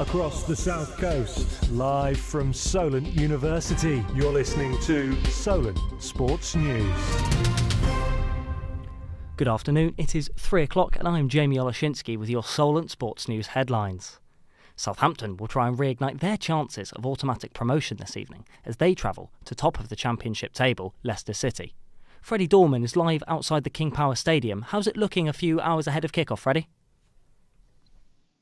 across the south coast, live from Solent University. You're listening to Solent Sports News. Good afternoon, it is 3 o'clock and I'm Jamie Oloshinsky with your Solent Sports News headlines. Southampton will try and reignite their chances of automatic promotion this evening as they travel to top of the Championship table, Leicester City. Freddie Dorman is live outside the King Power Stadium. How's it looking a few hours ahead of kick-off, Freddie?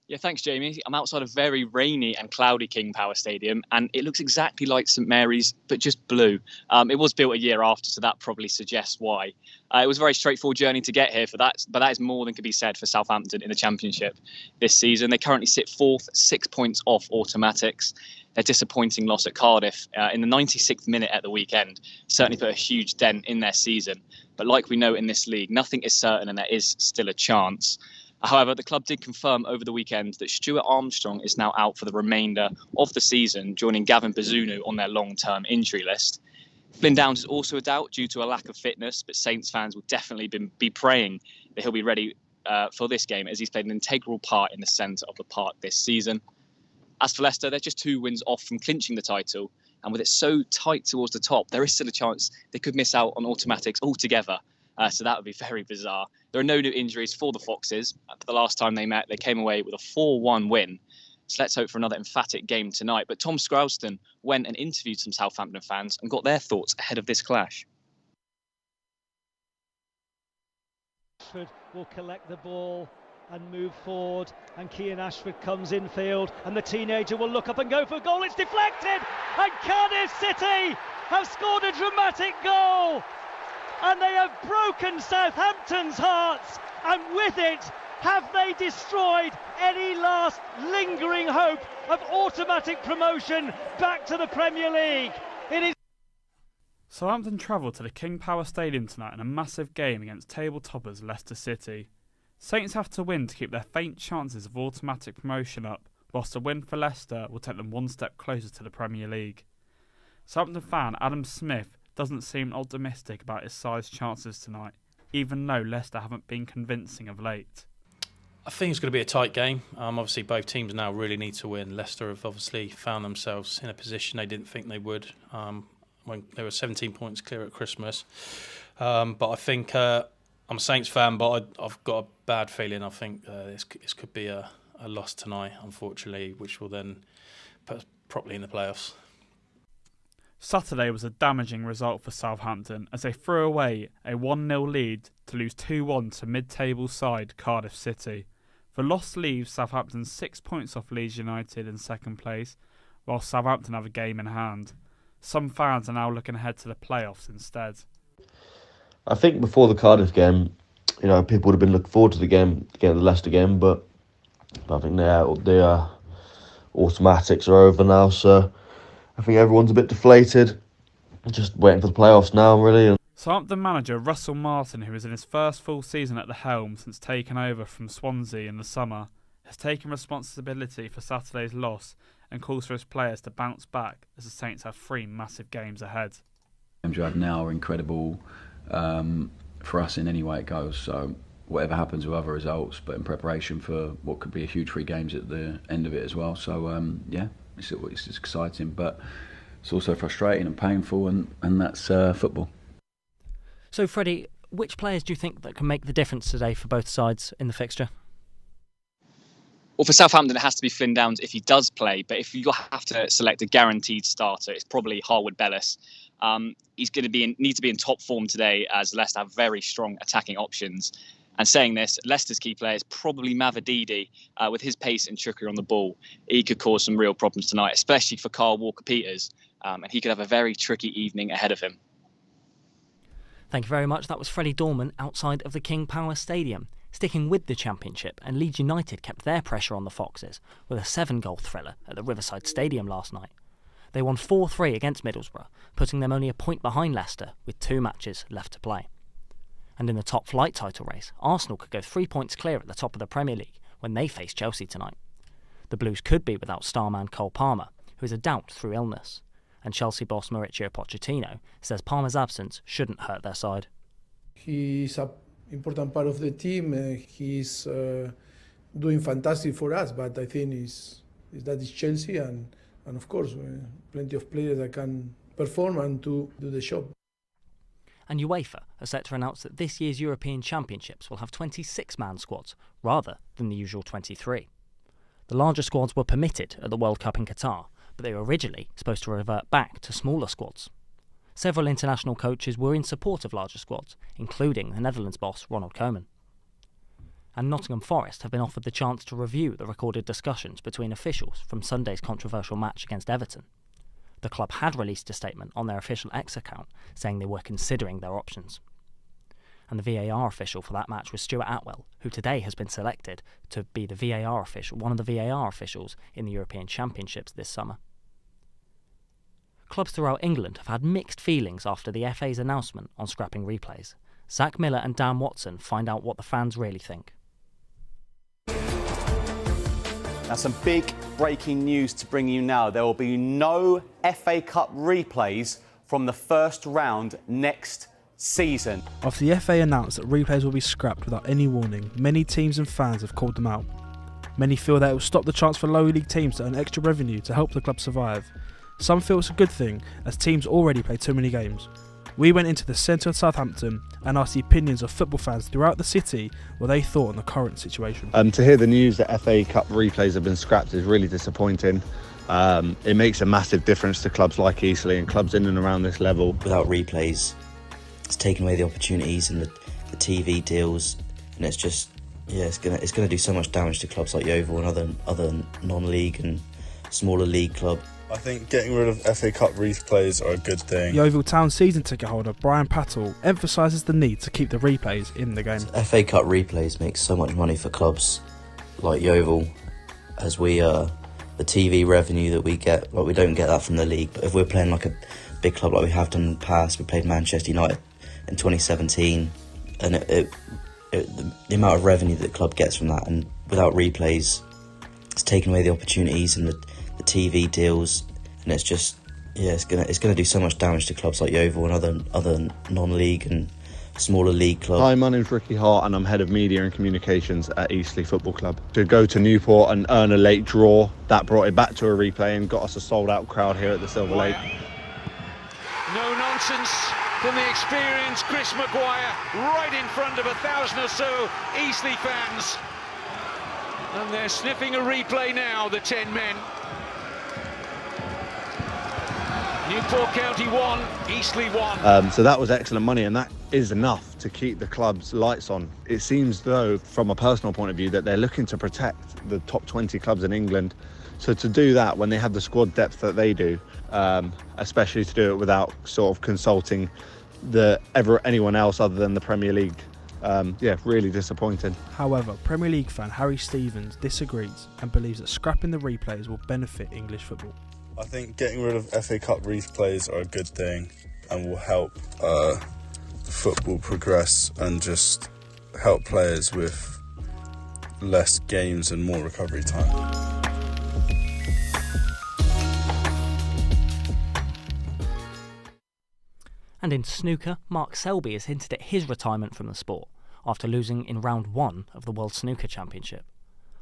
Yeah, thanks, Jamie. I'm outside a very rainy and cloudy King Power Stadium, and it looks exactly like St Mary's, but just blue. It was built a year after, so that probably suggests why. It was a very straightforward journey to get here for that, but that is more than could be said for Southampton in the Championship this season. They currently sit fourth, 6 points off automatics. Their disappointing loss at Cardiff in the 96th minute at the weekend certainly put a huge dent in their season. But like we know in this league, nothing is certain and there is still a chance. However, the club did confirm over the weekend that Stuart Armstrong is now out for the remainder of the season, joining Gavin Bazunu on their long-term injury list. Flynn Downs is also a doubt due to a lack of fitness, but Saints fans will definitely be praying that he'll be ready for this game as he's played an integral part in the centre of the park this season. As for Leicester, they're just 2 wins off from clinching the title, and with it so tight towards the top, there is still a chance they could miss out on automatics altogether. So that would be very bizarre. There are no new injuries for the Foxes. The last time they met, they came away with a 4-1 win. So let's hope for another emphatic game tonight. But Tom Scrouston went and interviewed some Southampton fans and got their thoughts ahead of this clash. Ashford will collect the ball and move forward, and Kean Ashford comes infield, and the teenager will look up and go for a goal. It's deflected, and Cardiff City have scored a dramatic goal. And they have broken Southampton's hearts, and with it have they destroyed any last lingering hope of automatic promotion back to the Premier League. It is. Southampton travel to the King Power Stadium tonight in a massive game against table toppers Leicester City. Saints have to win to keep their faint chances of automatic promotion up, whilst a win for Leicester will take them one step closer to the Premier League. Southampton fan Adam Smith doesn't seem optimistic about his side's chances tonight, even though Leicester haven't been convincing of late. I think it's going to be a tight game. Obviously, both teams now really need to win. Leicester have obviously found themselves in a position they didn't think they would when they were 17 points clear at Christmas. But I think I'm a Saints fan, but I've got a bad feeling. I think this could be a loss tonight, unfortunately, which will then put us properly in the playoffs. Saturday was a damaging result for Southampton as they threw away a 1-0 lead to lose 2-1 to mid-table side Cardiff City. The loss leaves Southampton 6 points off Leeds United in second place, while Southampton have a game in hand. Some fans are now looking ahead to the playoffs instead. I think before the Cardiff game, people would have been looking forward to the game, the Leicester game, but I think the automatics are over now, so I think everyone's a bit deflated, just waiting for the playoffs now, really. Southampton manager Russell Martin, who is in his first full season at the helm since taking over from Swansea in the summer, has taken responsibility for Saturday's loss and calls for his players to bounce back as the Saints have 3 massive games ahead. The games we have now are incredible for us in any way it goes, so whatever happens with other results, but in preparation for what could be a huge 3 games at the end of it as well. So, it's exciting, but it's also frustrating and painful, and that's football. So, Freddie, which players do you think that can make the difference today for both sides in the fixture? Well, for Southampton, it has to be Flynn Downs if he does play, but if you have to select a guaranteed starter, it's probably Harwood Bellis. He's going to need to be in top form today as Leicester have very strong attacking options. And saying this, Leicester's key player is probably Mavididi. With his pace and trickery on the ball, he could cause some real problems tonight, especially for Kyle Walker-Peters. And he could have a very tricky evening ahead of him. Thank you very much. That was Freddie Dorman outside of the King Power Stadium. Sticking with the Championship, and Leeds United kept their pressure on the Foxes with a 7-goal thriller at the Riverside Stadium last night. They won 4-3 against Middlesbrough, putting them only a point behind Leicester with 2 matches left to play. And in the top flight title race, Arsenal could go 3 points clear at the top of the Premier League when they face Chelsea tonight. The Blues could be without starman Cole Palmer, who is a doubt through illness, and Chelsea boss Mauricio Pochettino says Palmer's absence shouldn't hurt their side. He's an important part of the team. He's doing fantastic for us, but I think that is Chelsea, and of course plenty of players that can perform and to do the job. And UEFA are set to announce that this year's European Championships will have 26-man squads rather than the usual 23. The larger squads were permitted at the World Cup in Qatar, but they were originally supposed to revert back to smaller squads. Several international coaches were in support of larger squads, including the Netherlands boss Ronald Koeman. And Nottingham Forest have been offered the chance to review the recorded discussions between officials from Sunday's controversial match against Everton. The club had released a statement on their official X account saying they were considering their options. And the VAR official for that match was Stuart Atwell, who today has been selected to be the VAR official, one of the VAR officials in the European Championships this summer. Clubs throughout England have had mixed feelings after the FA's announcement on scrapping replays. Zach Miller and Dan Watson find out what the fans really think. Now, some big breaking news to bring you now. There will be no FA Cup replays from the first round next season. After the FA announced that replays will be scrapped without any warning, many teams and fans have called them out. Many feel that it will stop the chance for lower league teams to earn extra revenue to help the club survive. Some feel it's a good thing, as teams already play too many games. We went into the centre of Southampton and asked the opinions of football fans throughout the city what they thought on the current situation. To hear the news that FA Cup replays have been scrapped is really disappointing. It makes a massive difference to clubs like Eastleigh and clubs in and around this level. Without replays, it's taken away the opportunities and the TV deals, and it's just, it's gonna do so much damage to clubs like Yeovil and other non-league and smaller league clubs. I think getting rid of FA Cup replays are a good thing. Yeovil Town season ticket holder Brian Pattle emphasises the need to keep the replays in the game. FA Cup replays make so much money for clubs like Yeovil, as the TV revenue that we get, we don't get that from the league. But if we're playing like a big club like we have done in the past, we played Manchester United in 2017, and the amount of revenue that the club gets from that, and without replays, it's taken away the opportunities and the TV deals, and it's just, it's gonna do so much damage to clubs like Yeovil and other non-league and smaller league clubs. Hi, my name's Ricky Hart and I'm Head of Media and Communications at Eastleigh Football Club. To go to Newport and earn a late draw, that brought it back to a replay and got us a sold-out crowd here at the Silver Lake. No nonsense from the experienced Chris Maguire, right in front of 1,000 or so Eastleigh fans. And they're sniffing a replay now, the 10 men. Newport County 1, Eastleigh 1. So that was excellent money, and that is enough to keep the club's lights on. It seems, though, from a personal point of view, that they're looking to protect the top 20 clubs in England. So to do that when they have the squad depth that they do, especially to do it without sort of consulting anyone else other than the Premier League, really disappointing. However, Premier League fan Harry Stevens disagrees and believes that scrapping the replays will benefit English football. I think getting rid of FA Cup replays are a good thing and will help football progress and just help players with less games and more recovery time. And in snooker, Mark Selby has hinted at his retirement from the sport after losing in round 1 of the World Snooker Championship.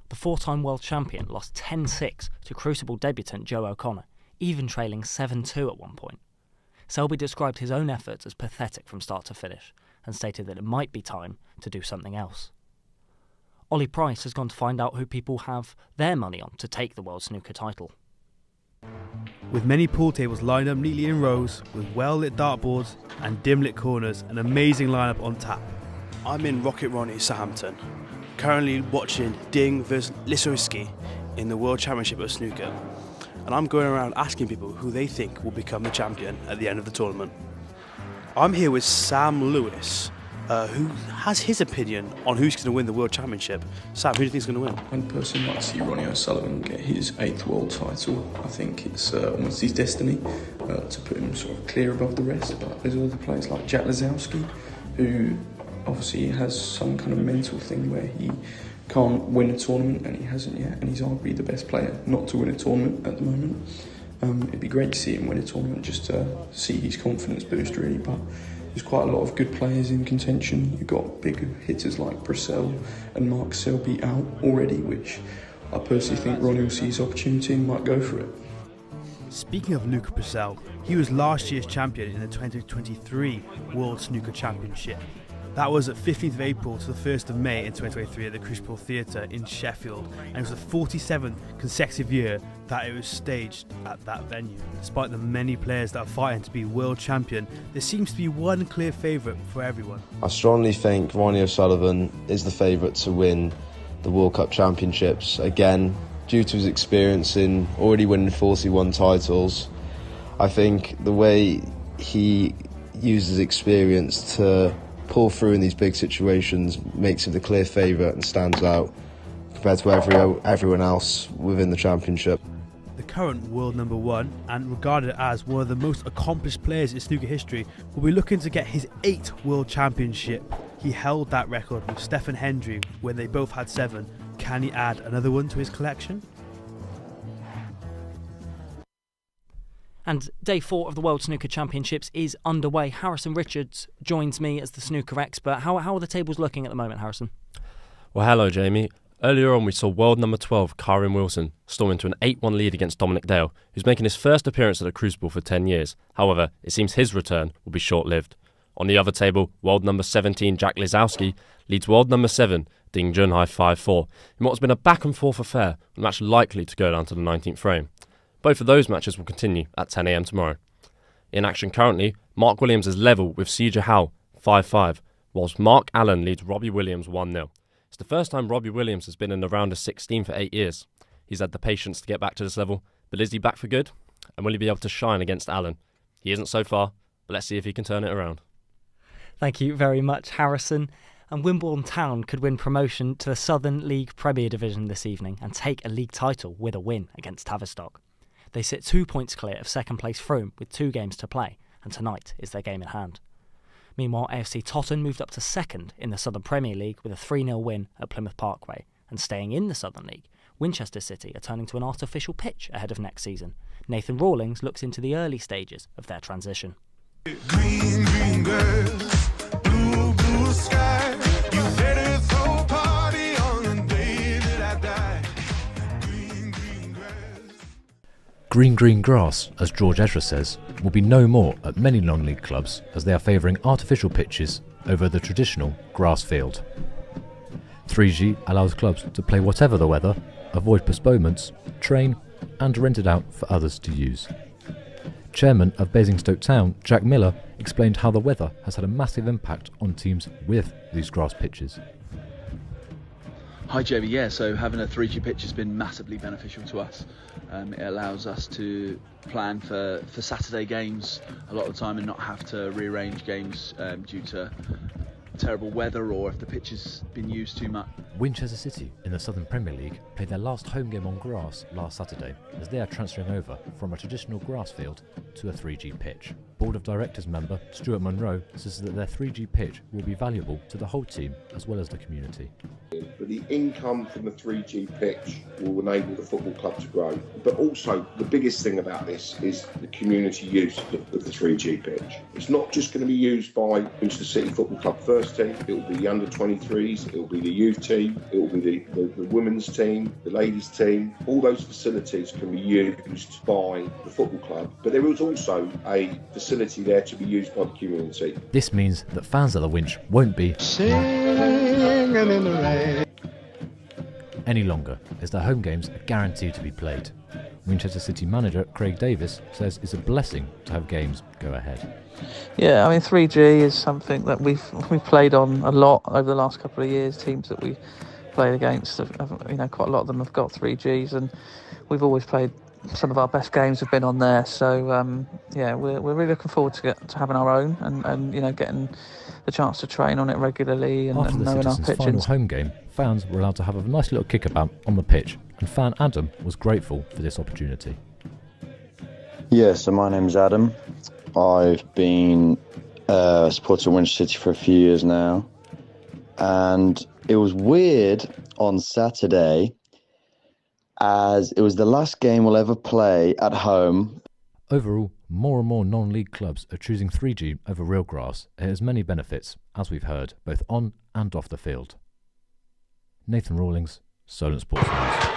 The 4-time world champion lost 10-6 to Crucible debutant Joe O'Connor, even trailing 7-2 at one point. Selby described his own efforts as pathetic from start to finish and stated that it might be time to do something else. Ollie Price has gone to find out who people have their money on to take the World Snooker title. With many pool tables lined up neatly in rows, with well-lit dartboards and dim-lit corners, an amazing lineup on tap. I'm in Rocket Ronnie, Southampton, currently watching Ding vs Lisowski in the World Championship of Snooker, and I'm going around asking people who they think will become the champion at the end of the tournament. I'm here with Sam Lewis, who has his opinion on who's going to win the World Championship. Sam, who do you think is going to win? I'd personally like to see Ronnie O'Sullivan get his 8th world title. I think it's almost his destiny to put him sort of clear above the rest, but there's other players like Jack Lazowski, who obviously has some kind of mental thing where he can't win a tournament, and he hasn't yet, and he's arguably the best player not to win a tournament at the moment. It'd be great to see him win a tournament just to see his confidence boost, really, but there's quite a lot of good players in contention. You've got big hitters like Brissell and Mark Selby out already, which I personally think Ronnie will see his opportunity and might go for it. Speaking of Luca Purcell, he was last year's champion in the 2023 World Snooker Championship. That was at 15th of April to the 1st of May in 2023 at the Crucible Theatre in Sheffield, and it was the 47th consecutive year that it was staged at that venue. Despite the many players that are fighting to be world champion, there seems to be one clear favourite for everyone. I strongly think Ronnie O'Sullivan is the favourite to win the World Cup Championships again, due to his experience in already winning 41 titles. I think the way he uses experience to pull through in these big situations makes him the clear favourite and stands out compared to everyone else within the championship. The current world number one, and regarded as one of the most accomplished players in snooker history, will be looking to get his 8th world championship. He held that record with Stephen Hendry when they both had 7. Can he add another one to his collection? And day 4 of the World Snooker Championships is underway. Harrison Richards joins me as the snooker expert. How are the tables looking at the moment, Harrison? Well, hello, Jamie. Earlier on, we saw world number 12, Kyron Wilson, storm into an 8-1 lead against Dominic Dale, who's making his first appearance at the Crucible for 10 years. However, it seems his return will be short-lived. On the other table, world number 17, Jack Lisowski, leads world number 7, Ding Junhai 5-4, in what has been a back-and-forth affair, a match likely to go down to the 19th frame. Both of those matches will continue at 10 a.m. tomorrow. In action currently, Mark Williams is level with Sijia Hao 5-5, whilst Mark Allen leads Robbie Williams 1-0. It's the first time Robbie Williams has been in the round of 16 for 8 years. He's had the patience to get back to this level, but is he back for good? And will he be able to shine against Allen? He isn't so far, but let's see if he can turn it around. Thank you very much, Harrison. And Wimbledon Town could win promotion to the Southern League Premier Division this evening and take a league title with a win against Tavistock. They sit 2 points clear of second place Frome with 2 games to play, and tonight is their game in hand. Meanwhile, AFC Totton moved up to second in the Southern Premier League with a 3-0 win at Plymouth Parkway, and staying in the Southern League, Winchester City are turning to an artificial pitch ahead of next season. Nathan Rawlings looks into the early stages of their transition. Green, green girls, blue, blue sky. You better throw a party on the day that I die. Green, green grass. Green, green grass, as George Ezra says, will be no more at many non-league clubs as they are favouring artificial pitches over the traditional grass field. 3G allows clubs to play whatever the weather, avoid postponements, train and rent it out for others to use. Chairman of Basingstoke Town, Jack Miller, explained how the weather has had a massive impact on teams with these grass pitches. Hi Jamie, yeah, so having a 3G pitch has been massively beneficial to us. It allows us to plan for Saturday games a lot of the time and not have to rearrange games due to terrible weather or if the pitch has been used too much. Winchester City in the Southern Premier League played their last home game on grass last Saturday as they are transferring over from a traditional grass field to a 3G pitch. Board of Directors member Stuart Munro says that their 3G pitch will be valuable to the whole team as well as the community. But the income from the 3G pitch will enable the football club to grow. But also, the biggest thing about this is the community use of the 3G pitch. It's not just going to be used by Winchester City Football Club first team, it will be the under-23s, it will be the youth team, it will be the women's team, the ladies team. All those facilities can be used by the football club. But there is also a facility there to be used by the community. This means that fans of the Winch won't be Singing in the rain any longer, as their home games are guaranteed to be played. Winchester City manager Craig Davis says it's a blessing to have games go ahead. Yeah, I mean 3G is something that we've played on a lot over the last couple of years. Teams that we played against, quite a lot of them have got 3Gs, and we've always played. Some of our best games have been on there, so we're really looking forward to having our own and getting the chance to train on it regularly and After the knowing our Citizens' pitches. final home game, fans were allowed to have a nice little kickabout on the pitch, and fan Adam was grateful for this opportunity. Yeah, so my name's Adam. I've been a supporter of Winchester City for a few years now, and it was weird on Saturday as it was the last game we'll ever play at home. Overall, more and more non-league clubs are choosing 3G over real grass. It has many benefits, as we've heard, both on and off the field. Nathan Rawlings, Solent Sports News.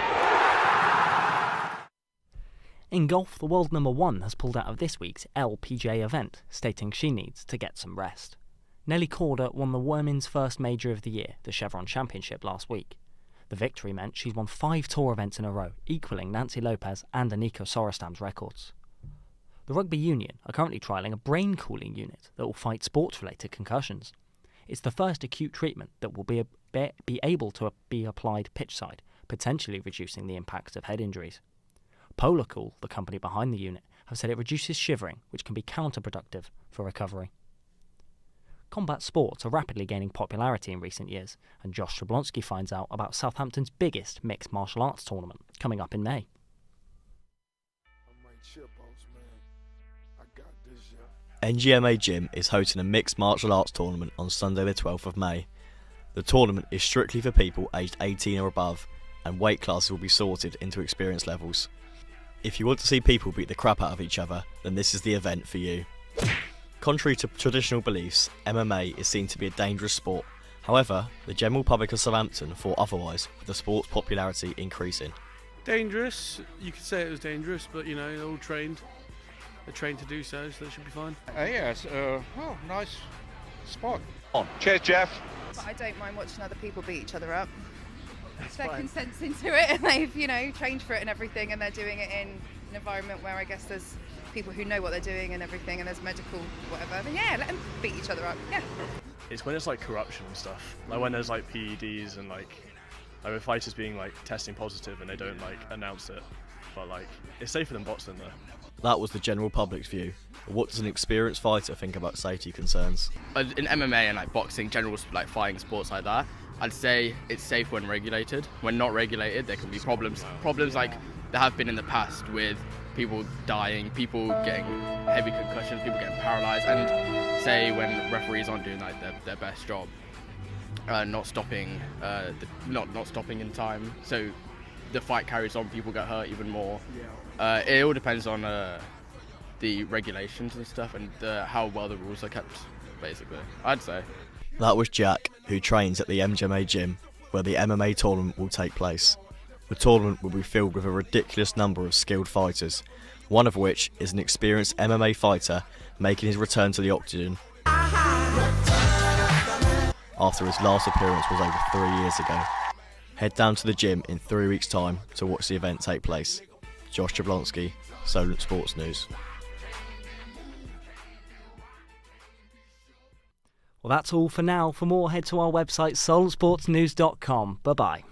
In golf, the world number 1 has pulled out of this week's LPGA event, stating she needs to get some rest. Nelly Korda won the women's first major of the year, the Chevron Championship, last week. The victory meant she's won 5 tour events in a row, equalling Nancy Lopez and Aniko Sorostam's records. The Rugby Union are currently trialling a brain cooling unit that will fight sports-related concussions. It's the first acute treatment that will be able to be applied pitchside, potentially reducing the impact of head injuries. Polarcool, the company behind the unit, have said it reduces shivering, which can be counterproductive for recovery. Combat sports are rapidly gaining popularity in recent years, and Josh Jablonski finds out about Southampton's biggest mixed martial arts tournament, coming up in May. NGMA Gym is hosting a mixed martial arts tournament on Sunday the 12th of May. The tournament is strictly for people aged 18 or above, and weight classes will be sorted into experience levels. If you want to see people beat the crap out of each other, then this is the event for you. Contrary to traditional beliefs, MMA is seen to be a dangerous sport. However, the general public of Southampton thought otherwise, with the sport's popularity increasing. Dangerous, you could say it was dangerous, but you know, they're all trained. They're trained to do so they should be fine. Yes, nice spot. On. Cheers, Jeff. But I don't mind watching other people beat each other up. They're consenting to it and they've, trained for it and everything, and they're doing it in an environment where I guess there's people who know what they're doing and everything, and there's medical whatever. Then yeah, let them beat each other up. Yeah. It's when it's like corruption and stuff. Like when there's like PEDs and like with fighters being like testing positive and they don't like announce it. But like it's safer than boxing though. That was the general public's view. But what does an experienced fighter think about safety concerns? In MMA and like boxing, general like fighting sports like that, I'd say it's safe when regulated. When not regulated, there can be problems. Problems like there have been in the past with people dying, people getting heavy concussions, people getting paralysed, and say when referees aren't doing like their best job, not stopping in time, so the fight carries on, people get hurt even more. It all depends on the regulations and stuff and how well the rules are kept, basically, I'd say. That was Jack, who trains at the MGMA Gym, where the MMA tournament will take place. The tournament will be filled with a ridiculous number of skilled fighters, one of which is an experienced MMA fighter making his return to the octagon after his last appearance was over 3 years ago. Head down to the gym in 3 weeks' time to watch the event take place. Josh Jablonski, Solent Sports News. Well, that's all for now. For more, head to our website solentsportsnews.com. Bye-bye.